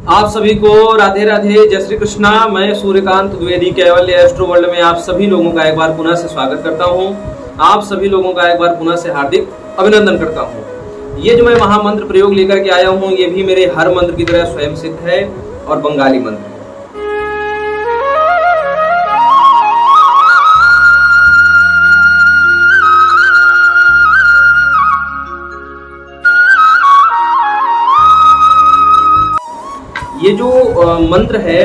आप सभी को राधे राधे, जय श्री कृष्णा। मैं सूर्यकांत द्विवेदी कैवल्य एस्ट्रो वर्ल्ड में आप सभी लोगों का एक बार पुनः से स्वागत करता हूं। आप सभी लोगों का एक बार पुनः से हार्दिक अभिनंदन करता हूं। ये जो मैं महामंत्र प्रयोग लेकर के आया हूं, ये भी मेरे हर मंत्र की तरह स्वयं सिद्ध है और बंगाली मंत्र है। ये जो मंत्र है,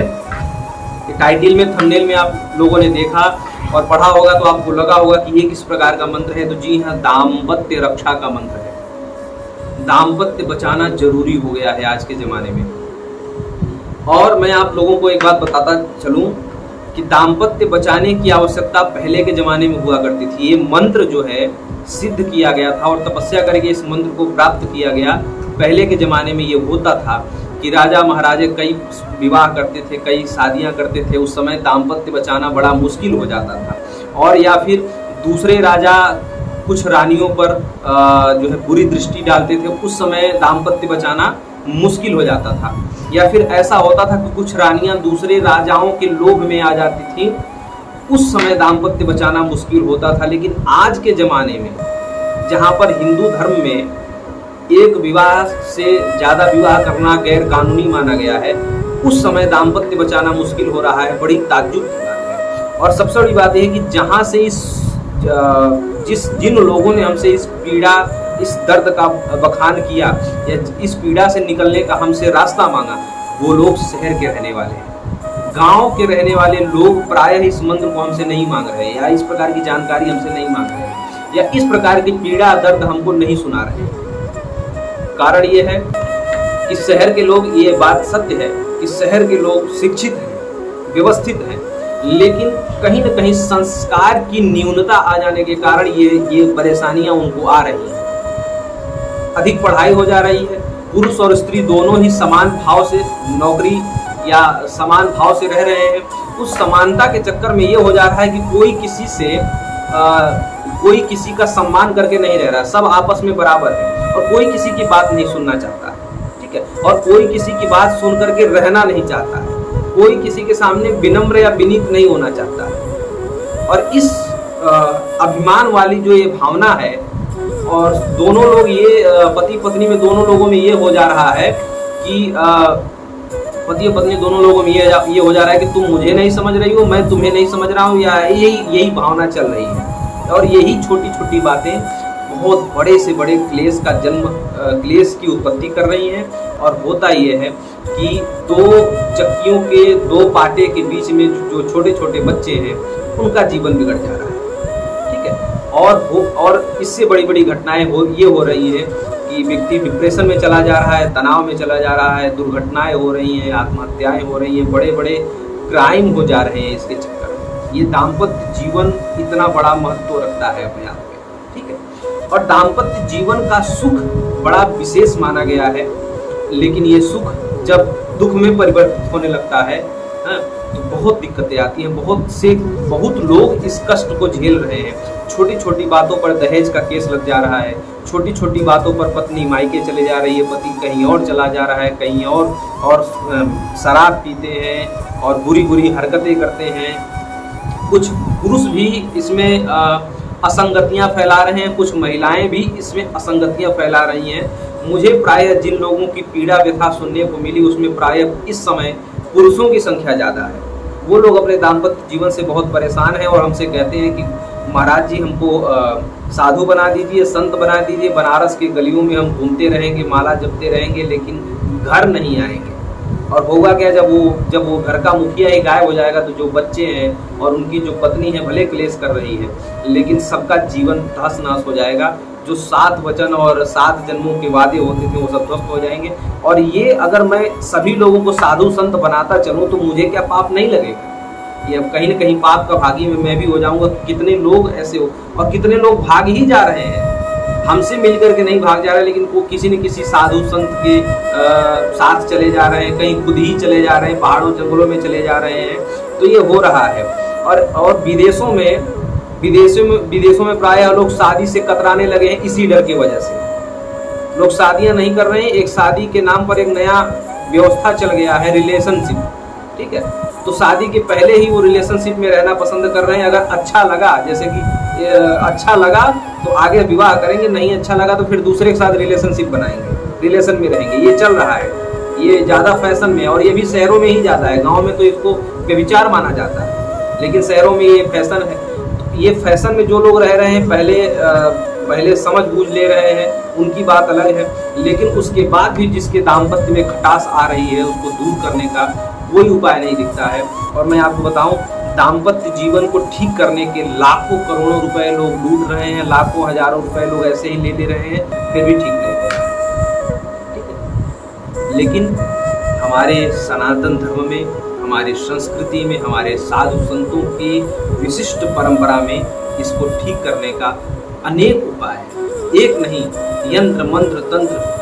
टाइटल में, थंबनेल में आप लोगों ने देखा और पढ़ा होगा तो आपको लगा होगा कि ये किस प्रकार का मंत्र है। तो जी हाँ, दाम्पत्य रक्षा का मंत्र है। दाम्पत्य बचाना जरूरी हो गया है आज के ज़माने में। और मैं आप लोगों को एक बात बताता चलूं कि दाम्पत्य बचाने की आवश्यकता पहले के ज़माने में हुआ करती थी। ये मंत्र जो है सिद्ध किया गया था और तपस्या करके इस मंत्र को प्राप्त किया गया। पहले के ज़माने में ये होता था कि राजा महाराजे कई विवाह करते थे, कई शादियां करते थे। उस समय दाम्पत्य बचाना बड़ा मुश्किल हो जाता था। और या फिर दूसरे राजा कुछ रानियों पर जो है बुरी दृष्टि डालते थे, उस समय दाम्पत्य बचाना मुश्किल हो जाता था। या फिर ऐसा होता था कि कुछ रानियां दूसरे राजाओं के लोभ में आ जाती थी, उस समय दाम्पत्य बचाना मुश्किल होता था। लेकिन आज के ज़माने में, जहाँ पर हिंदू धर्म में एक विवाह से ज़्यादा विवाह करना गैर कानूनी माना गया है, उस समय दाम्पत्य बचाना मुश्किल हो रहा है। बड़ी ताज्जुब की बात है। और सबसे बड़ी बात यह है कि जहाँ से जिन लोगों ने हमसे इस पीड़ा, इस दर्द का बखान किया या इस पीड़ा से निकलने का हमसे रास्ता मांगा, वो लोग शहर के रहने वाले हैं। गांव के रहने वाले लोग प्रायः इस मंत्र को हमसे नहीं मांग रहे, या इस प्रकार की जानकारी हमसे नहीं मांग रहे, या इस प्रकार की पीड़ा दर्द हमको नहीं सुना रहे। कारण ये है कि शहर के लोग, ये बात सत्य है कि शहर के लोग शिक्षित हैं, व्यवस्थित हैं, लेकिन कहीं न कहीं संस्कार की न्यूनता आ जाने के कारण ये परेशानियां उनको आ रही हैं। अधिक पढ़ाई हो जा रही है, पुरुष और स्त्री दोनों ही समान भाव से नौकरी या समान भाव से रह रहे हैं। उस समानता के चक्कर में ये हो जा रहा है कि कोई किसी का सम्मान करके नहीं रह रहा, सब आपस में बराबर है और कोई किसी की बात नहीं सुनना चाहता है, ठीक है। और कोई किसी की बात सुन करके रहना नहीं चाहता है, कोई किसी के सामने विनम्र या विनीत नहीं होना चाहता है। और इस अभिमान वाली जो ये भावना है, और दोनों लोग, ये पति पत्नी में दोनों लोगों में ये हो जा रहा है कि पति और पत्नी दोनों लोगों में ये हो जा रहा है कि तुम मुझे नहीं समझ रही हो, मैं तुम्हें नहीं समझ रहा हूँ, या यही भावना चल रही है। और यही छोटी छोटी बातें बहुत बड़े से बड़े क्लेश की उत्पत्ति कर रही हैं। और होता ये है कि दो चक्कियों के, दो पाटे के बीच में जो छोटे छोटे बच्चे हैं, उनका जीवन बिगड़ जा रहा है, ठीक है। और इससे बड़ी बड़ी घटनाएं हो रही है कि व्यक्ति डिप्रेशन में चला जा रहा है, तनाव में चला जा रहा है, दुर्घटनाएं हो रही हैं, आत्महत्याएं हो रही हैं, बड़े बड़े क्राइम हो जा रहे हैं इसके चक्कर में। ये दाम्पत्य जीवन इतना बड़ा महत्व रखता है अपने आप में, ठीक है। और दाम्पत्य जीवन का सुख बड़ा विशेष माना गया है, लेकिन ये सुख जब दुख में परिवर्तित होने लगता है तो बहुत दिक्कतें आती हैं। बहुत लोग इस कष्ट को झेल रहे हैं। छोटी छोटी बातों पर दहेज का केस लग जा रहा है, छोटी छोटी बातों पर पत्नी मायके चले जा रही है, पति कहीं और चला जा रहा है, कहीं और शराब पीते हैं और बुरी बुरी हरकतें करते हैं। कुछ पुरुष भी इसमें असंगतियां फैला रहे हैं, कुछ महिलाएं भी इसमें असंगतियां फैला रही हैं। मुझे प्रायः जिन लोगों की पीड़ा व्यथा सुनने को मिली, उसमें प्रायः इस समय पुरुषों की संख्या ज़्यादा है। वो लोग अपने दाम्पत्य जीवन से बहुत परेशान हैं और हमसे कहते हैं कि महाराज जी, हमको साधु बना दीजिए, संत बना दीजिए, बनारस के गलियों में हम घूमते रहेंगे, माला जपते रहेंगे, लेकिन घर नहीं आएंगे। और होगा क्या, जब वो घर का मुखिया ही गायब हो जाएगा तो जो बच्चे हैं और उनकी जो पत्नी है भले क्लेश कर रही है, लेकिन सबका जीवन तहस नहस हो जाएगा। जो 7 वचन और 7 जन्मों के वादे होते थे वो सब ध्वस्त हो जाएंगे। और ये अगर मैं सभी लोगों को साधु संत बनाता चलूँ तो मुझे क्या पाप नहीं लगेगा? ये अब कहीं न कहीं पाप का भागी में मैं भी हो जाऊंगा। कितने लोग ऐसे हो, और कितने लोग भाग ही जा रहे हैं, हमसे मिल करके नहीं भाग जा रहे, लेकिन वो किसी न किसी साधु संत के साथ चले जा रहे हैं, कहीं खुद ही चले जा रहे हैं, पहाड़ों जंगलों में चले जा रहे हैं। तो ये हो रहा है। और विदेशों में प्रायः लोग शादी से कतराने लगे हैं इसी डर की वजह से। लोग शादियां नहीं कर रहे हैं। एक शादी के नाम पर एक नया व्यवस्था चल गया है रिलेशनशिप, ठीक है। तो शादी के पहले ही वो रिलेशनशिप में रहना पसंद कर रहे हैं। अगर अच्छा लगा, जैसे कि अच्छा लगा तो आगे विवाह करेंगे, नहीं अच्छा लगा तो फिर दूसरे के साथ रिलेशनशिप बनाएंगे, रिलेशन में रहेंगे। ये चल रहा है, ये ज़्यादा फैशन में, और ये भी शहरों में ही ज़्यादा है। गाँव में तो इसको व्यभिचार माना जाता है, लेकिन शहरों में ये फैशन है। ये फैशन में जो लोग रह रहे हैं, पहले समझ बूझ ले रहे हैं, उनकी बात अलग है। लेकिन उसके बाद भी जिसके दाम्पत्य में खटास आ रही है, उसको दूर करने का कोई उपाय नहीं दिखता है। और मैं आपको बताऊं, दाम्पत्य जीवन को ठीक करने के लाखों करोड़ों रुपए लोग लूट रहे हैं, लाखों हजारों रुपए लोग ऐसे ही ले रहे हैं, फिर भी ठीक नहीं हो रहा, ठीक है। लेकिन हमारे सनातन धर्म में, हमारी संस्कृति में, हमारे साधु संतों की विशिष्ट परंपरा में इसको ठीक करने का अनेक उपाय है। एक नहीं, यंत्र मंत्र तंत्र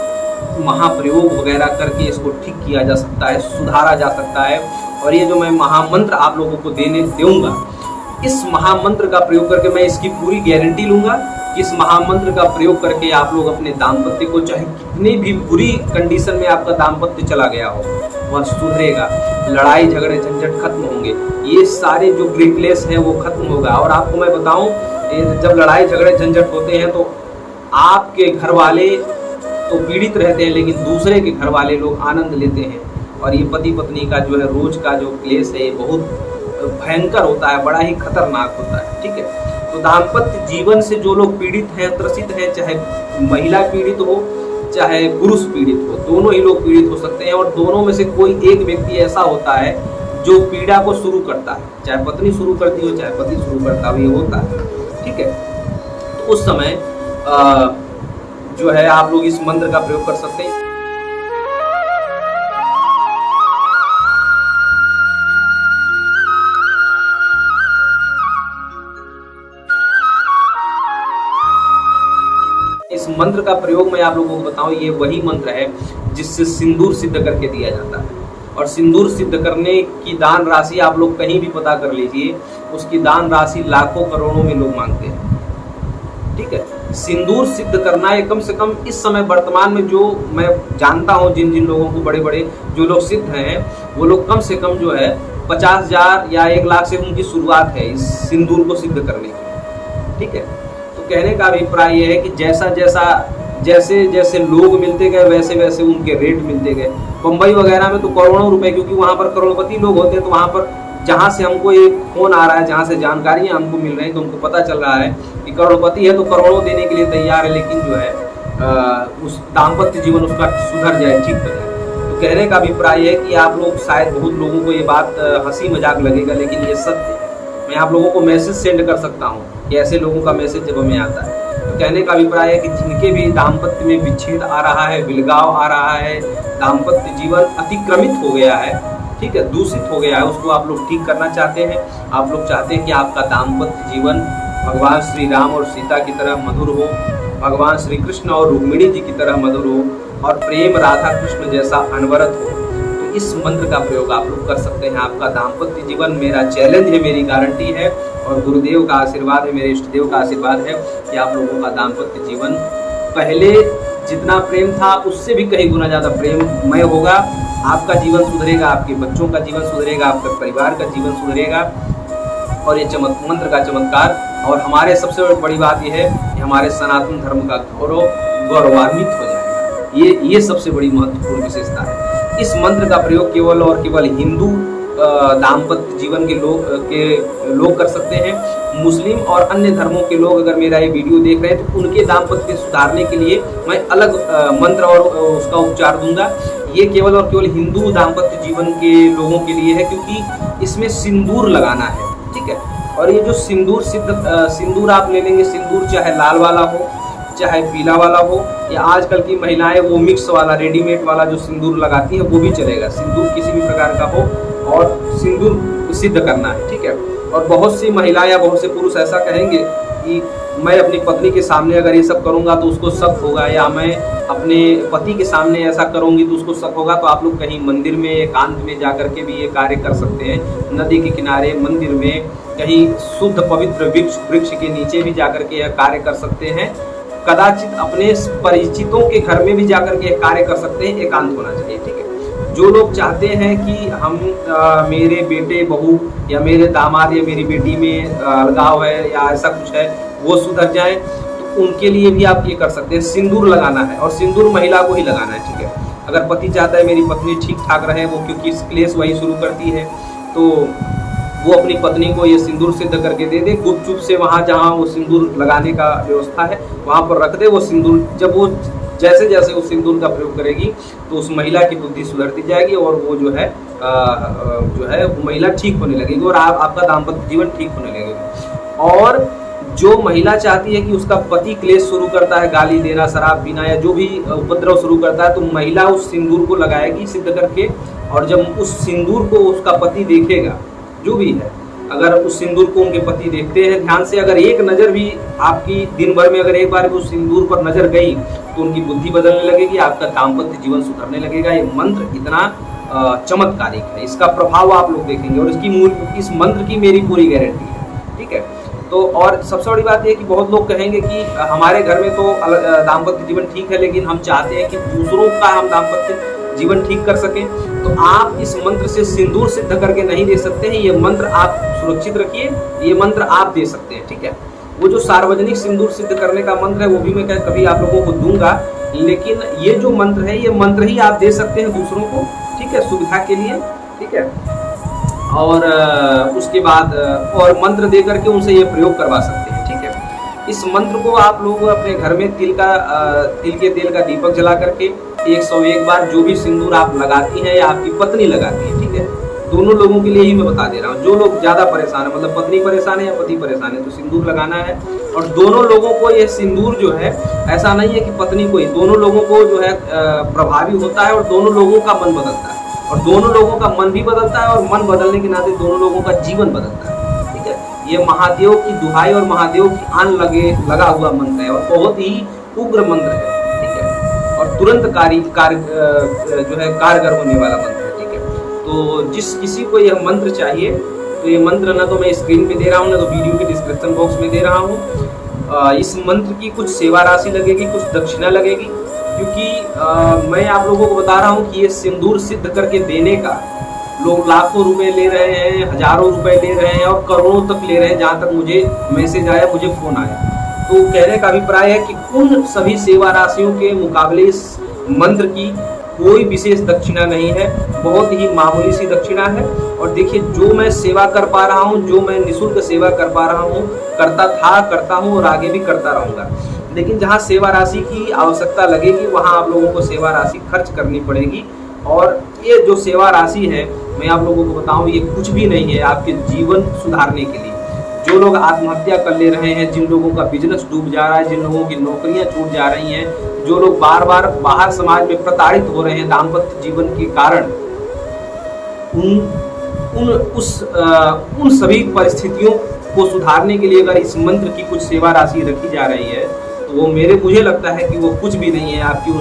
महाप्रयोग वगैरह करके इसको ठीक किया जा सकता है, सुधारा जा सकता है। और ये जो मैं महामंत्र आप लोगों को देने दूंगा, इस महामंत्र का प्रयोग करके मैं इसकी पूरी गारंटी लूंगा कि इस महामंत्र का प्रयोग करके आप लोग अपने दाम्पत्य को, चाहे कितनी भी बुरी कंडीशन में आपका दाम्पत्य चला गया हो, वह सुधरेगा। लड़ाई झगड़े झंझट खत्म होंगे, ये सारे जो ग्रीकलेस है वो खत्म होगा। और आपको मैं बताऊं, जब लड़ाई झगड़े झंझट होते हैं तो आपके घर वाले तो पीड़ित रहते हैं, लेकिन दूसरे के घर वाले लोग आनंद लेते हैं। और ये पति पत्नी का जो है रोज का जो क्लेश है, ये बहुत भयंकर होता है, बड़ा ही खतरनाक होता है, ठीक है। तो दाम्पत्य जीवन से जो लोग पीड़ित हैं, त्रसित हैं, चाहे महिला पीड़ित हो चाहे पुरुष पीड़ित हो, दोनों ही लोग पीड़ित हो सकते हैं। और दोनों में से कोई एक व्यक्ति ऐसा होता है जो पीड़ा को शुरू करता है, चाहे पत्नी शुरू करती हो चाहे पति शुरू करता हो, ये होता है, ठीक है। तो उस समय जो है आप लोग इस मंत्र का प्रयोग कर सकते हैं। इस मंत्र का प्रयोग मैं आप लोगों को बताऊं, ये वही मंत्र है जिससे सिंदूर सिद्ध करके दिया जाता है। और सिंदूर सिद्ध करने की दान राशि आप लोग कहीं भी पता कर लीजिए, उसकी दान राशि लाखों करोड़ों में लोग मांगते हैं, ठीक है। सिंदूर सिद्ध करना है कम से कम इस समय वर्तमान में, जो मैं जानता हूं, जिन जिन लोगों को बड़े बड़े जो लोग सिद्ध हैं, वो लोग कम से कम जो है 50,000 या 1 लाख से उनकी शुरुआत है इस सिंदूर को सिद्ध करने की, ठीक है। तो कहने का अभिप्राय ये है कि जैसे जैसे लोग मिलते गए, वैसे वैसे उनके रेट मिलते गए। बम्बई वगैरह में तो करोड़ों रुपए, क्योंकि वहाँ पर करोड़पति लोग होते हैं, तो वहाँ पर जहाँ से हमको ये फोन आ रहा है, जहाँ से जानकारियाँ हमको मिल रही हैं, तो हमको पता चल रहा है कि करोड़पति है तो करोड़ों देने के लिए तैयार है, लेकिन जो है उस दाम्पत्य जीवन उसका सुधर जाए, ठीक हो जाए। तो कहने का अभिप्राय है कि आप लोग, शायद बहुत लोगों को ये बात हंसी मजाक लगेगा, लेकिन ये सत्य है। मैं आप लोगों को मैसेज सेंड कर सकता हूँ कि ऐसे लोगों का मैसेज जब हमें आता है। तो कहने का अभिप्राय है कि जिनके भी दाम्पत्य में विच्छेद आ रहा है, विलगाव आ रहा है, दाम्पत्य जीवन अतिक्रमित हो गया है, ठीक है, दूषित हो गया है, उसको आप लोग ठीक करना चाहते हैं। आप लोग चाहते हैं कि आपका दाम्पत्य जीवन भगवान श्री राम और सीता की तरह मधुर हो, भगवान श्री कृष्ण और रुक्मिणी जी की तरह मधुर हो, और प्रेम राधा कृष्ण जैसा अनवरत हो। तो इस मंत्र का प्रयोग आप लोग कर सकते हैं। आपका दाम्पत्य जीवन, मेरा चैलेंज है, मेरी गारंटी है, और गुरुदेव का आशीर्वाद है, मेरे इष्ट देव का आशीर्वाद है कि आप लोगों का दाम्पत्य जीवन पहले जितना प्रेम था उससे भी कहीं गुना ज़्यादा प्रेममय होगा। आपका जीवन सुधरेगा, आपके बच्चों का जीवन सुधरेगा, आपके परिवार का जीवन सुधरेगा। और ये मंत्र का चमत्कार, और हमारे सबसे बड़ी बात यह है कि हमारे सनातन धर्म का गौरवान्वित हो जाएगा। ये सबसे बड़ी महत्वपूर्ण विशेषता है। इस मंत्र का प्रयोग केवल और केवल हिंदू दाम्पत्य जीवन के लोग कर सकते हैं। मुस्लिम और अन्य धर्मों के लोग अगर मेरा ये वीडियो देख रहे हैं तो उनके दाम्पत्य सुधारने के लिए मैं अलग मंत्र और उसका उपचार दूंगा। ये केवल और केवल हिंदू दाम्पत्य जीवन के लोगों के लिए है, क्योंकि इसमें सिंदूर लगाना है, ठीक है। और ये जो सिंदूर आप ले लेंगे, सिंदूर चाहे लाल वाला हो चाहे पीला वाला हो, या आजकल की महिलाएं वो मिक्स वाला रेडीमेड वाला जो सिंदूर लगाती है वो भी चलेगा। सिंदूर किसी भी प्रकार का हो और सिंदूर सिद्ध करना है, ठीक है। और बहुत सी महिलाएं या बहुत से पुरुष ऐसा कहेंगे कि मैं अपनी पत्नी के सामने अगर ये सब करूंगा तो उसको शक होगा, या मैं अपने पति के सामने ऐसा करूंगी तो उसको शक होगा। तो आप लोग कहीं मंदिर में एकांत में जाकर के भी ये कार्य कर सकते हैं। नदी के किनारे, मंदिर में, कहीं शुद्ध पवित्र वृक्ष के नीचे भी जाकर के यह कार्य कर सकते हैं। कदाचित अपने परिचितों के घर में भी जाकर के कार्य कर सकते हैं। एकांत होना चाहिए, ठीक है। जो लोग चाहते हैं कि हम मेरे बेटे बहू या मेरे दामाद या मेरी बेटी में अलगाव है या ऐसा कुछ है वो सुधर जाए, तो उनके लिए भी आप ये कर सकते हैं। सिंदूर लगाना है और सिंदूर महिला को ही लगाना है, ठीक है। अगर पति चाहता है मेरी पत्नी ठीक ठाक रहे, वो क्योंकि क्लेश वही शुरू करती है, तो वो अपनी पत्नी को ये सिंदूर सिद्ध करके दे दे, गुपचुप से वहाँ जहाँ वो सिंदूर लगाने का व्यवस्था है वहाँ पर रख दे। वो सिंदूर जब वो जैसे जैसे उस सिंदूर का प्रयोग करेगी तो उस महिला की बुद्धि सुधरती जाएगी और वो जो है वो महिला ठीक होने लगेगी और आपका दाम्पत्य जीवन ठीक होने लगेगा। और जो महिला चाहती है कि उसका पति क्लेश शुरू करता है, गाली देना, शराब पीना या जो भी उपद्रव शुरू करता है, तो महिला उस सिंदूर को लगाएगी सिद्ध करके, और जब उस सिंदूर को उसका पति देखेगा, जो भी है, अगर उस सिंदूर को उनके पति देखते हैं ध्यान से, अगर एक नज़र भी आपकी दिन भर में अगर एक बार भी उस सिंदूर पर नजर गई तो उनकी बुद्धि बदलने लगेगी, आपका दाम्पत्य जीवन सुधरने लगेगा। ये मंत्र इतना चमत्कारिक है, इसका प्रभाव आप लोग देखेंगे और इस मंत्र की मेरी पूरी गारंटी है, ठीक है। तो और सबसे बड़ी बात यह है कि बहुत लोग कहेंगे कि हमारे घर में तो दाम्पत्य जीवन ठीक है, लेकिन हम चाहते हैं कि दूसरों का हम दाम्पत्य जीवन ठीक कर सकें, तो आप इस मंत्र से सिंदूर सिद्ध करके नहीं दे सकते हैं। ये मंत्र आप सुरक्षित रखिए, ये मंत्र आप दे सकते हैं, ठीक है। वो जो सार्वजनिक सिंदूर सिद्ध करने का मंत्र है वो भी मैं कभी आप लोगों को दूंगा, लेकिन ये जो मंत्र है ये मंत्र ही आप दे सकते हैं दूसरों को, ठीक है, सुविधा के लिए, ठीक है। और उसके बाद और मंत्र दे करके उनसे ये प्रयोग करवा सकते हैं, ठीक है। इस मंत्र को आप लोग अपने घर में तिल के तेल का दीपक जला करके 101 बार जो भी सिंदूर आप लगाती हैं या आपकी पत्नी लगाती है, ठीक है, दोनों लोगों के लिए ही मैं बता दे रहा हूँ। जो लोग ज़्यादा परेशान है, मतलब पत्नी परेशान है या पति परेशान है, तो सिंदूर लगाना है। और दोनों लोगों को ये सिंदूर जो है, ऐसा नहीं है कि पत्नी को ही, दोनों लोगों को जो है प्रभावी होता है और दोनों लोगों का मन बदलता है, और दोनों लोगों का मन भी बदलता है और मन बदलने के नाते दोनों लोगों का जीवन बदलता है, ठीक है। ये महादेव की दुहाई और महादेव की आन लगा हुआ मंत्र है और बहुत ही उग्र मंत्र है, और तुरंत कारगर होने वाला मंत्र है, ठीक है। तो जिस किसी को यह मंत्र चाहिए तो ये मंत्र ना तो मैं स्क्रीन पे दे रहा हूँ, ना तो वीडियो के डिस्क्रिप्शन बॉक्स में दे रहा हूँ। इस मंत्र की कुछ सेवा राशि लगेगी, कुछ दक्षिणा लगेगी, क्योंकि मैं आप लोगों को बता रहा हूँ कि ये सिंदूर सिद्ध करके देने का लोग लाखों रुपए ले रहे हैं, हजारों रुपए ले रहे हैं और करोड़ों तक ले रहे हैं। जहाँ तक मुझे मैसेज आया, मुझे फोन आया, तो कहने का अभिप्राय है कि उन सभी सेवा राशियों के मुकाबले इस मंत्र की कोई विशेष दक्षिणा नहीं है, बहुत ही मामूली सी दक्षिणा है। और देखिए, जो मैं सेवा कर पा रहा हूँ, जो मैं निःशुल्क सेवा कर पा रहा हूँ, करता हूँ और आगे भी करता रहूँगा। लेकिन जहाँ सेवा राशि की आवश्यकता लगेगी वहाँ आप लोगों को सेवा राशि खर्च करनी पड़ेगी। और ये जो सेवा राशि है, मैं आप लोगों को बताऊँ, ये कुछ भी नहीं है आपके जीवन सुधारने के लिए। जो लोग आत्महत्या कर ले रहे हैं, जिन लोगों का बिजनेस डूब जा रहा है, जिन लोगों की नौकरियां छूट जा रही हैं, जो लोग बार बार बाहर समाज में प्रताड़ित हो रहे हैं दाम्पत्य जीवन के कारण, उन सभी परिस्थितियों को सुधारने के लिए अगर इस मंत्र की कुछ सेवा राशि रखी जा रही है, तो वो मुझे लगता है कि वो कुछ भी नहीं है आपकी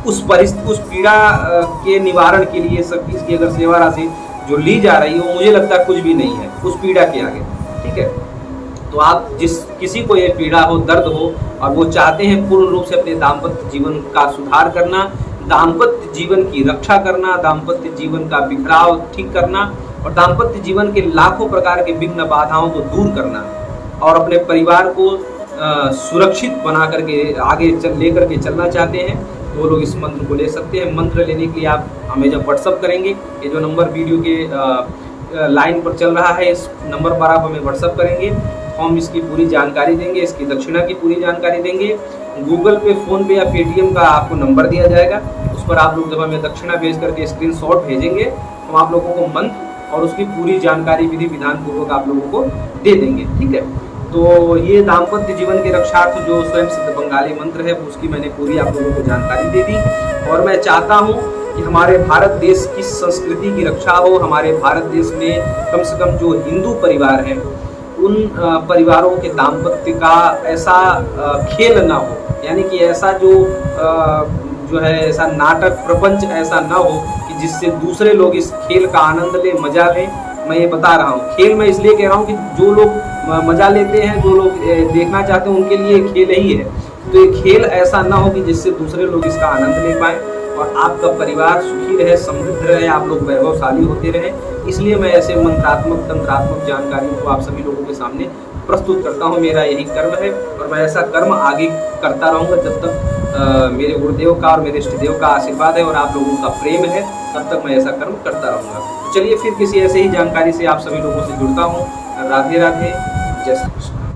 उस पीड़ा के निवारण के लिए। सब इसकी अगर सेवा राशि जो ली जा रही है, वो मुझे लगता है कुछ भी नहीं है उस पीड़ा के आगे, ठीक है। तो आप किसी को ये पीड़ा हो, दर्द हो, और वो चाहते हैं पूर्ण रूप से अपने दाम्पत्य जीवन का सुधार करना, दाम्पत्य जीवन की रक्षा करना, दाम्पत्य जीवन का बिखराव ठीक करना और दाम्पत्य जीवन के लाखों प्रकार के विघ्न बाधाओं को दूर करना और अपने परिवार को सुरक्षित बना करके आगे लेकर के चलना चाहते हैं, वो लोग इस मंत्र को ले सकते हैं। मंत्र लेने के लिए आप हमें जब व्हाट्सअप करेंगे, ये जो नंबर वीडियो के लाइन पर चल रहा है, इस नंबर पर आप हमें व्हाट्सअप करेंगे, हम इसकी पूरी जानकारी देंगे, इसकी दक्षिणा की पूरी जानकारी देंगे। गूगल पे, फोन पे या पेटीएम का आपको नंबर दिया जाएगा, उस पर आप लोग जब हमें दक्षिणा भेज करके स्क्रीनशॉट भेजेंगे, हम आप लोगों को मंत्र और उसकी पूरी जानकारी विधि विधान पूर्वक आप लोगों को दे देंगे, ठीक है। तो ये दाम्पत्य जीवन के रक्षार्थ जो स्वयं सिद्ध बंगाली मंत्र है, उसकी मैंने पूरी आप लोगों को जानकारी दे दी। और मैं चाहता हूँ कि हमारे भारत देश की संस्कृति की रक्षा हो, हमारे भारत देश में कम से कम जो हिंदू परिवार हैं, उन परिवारों के दाम्पत्य का ऐसा खेल ना हो, यानी कि ऐसा जो है ऐसा नाटक प्रपंच ऐसा ना हो कि जिससे दूसरे लोग इस खेल का आनंद ले, मजा लें। मैं ये बता रहा हूँ, खेल मैं इसलिए कह रहा हूँ कि जो लोग मजा लेते हैं, जो लोग देखना चाहते हैं, उनके लिए खेल ही है। तो ये खेल ऐसा ना हो कि जिससे दूसरे लोग इसका आनंद ले पाएँ। और आपका परिवार सुखी रहे, समृद्ध रहे, आप लोग वैभवशाली होते रहे। इसलिए मैं ऐसे मंत्रात्मक तंत्रात्मक जानकारियों को आप सभी लोगों के सामने प्रस्तुत करता हूँ। मेरा यही कर्म है और मैं ऐसा कर्म आगे करता रहूँगा जब तक मेरे गुरुदेव का और मेरे इष्टदेव का आशीर्वाद है और आप लोगों का प्रेम है, तब तक मैं ऐसा कर्म करता रहूँगा। तो चलिए फिर किसी ऐसे ही जानकारी से आप सभी लोगों से जुड़ता हूँ। राधे राधे, जय श्री कृष्ण।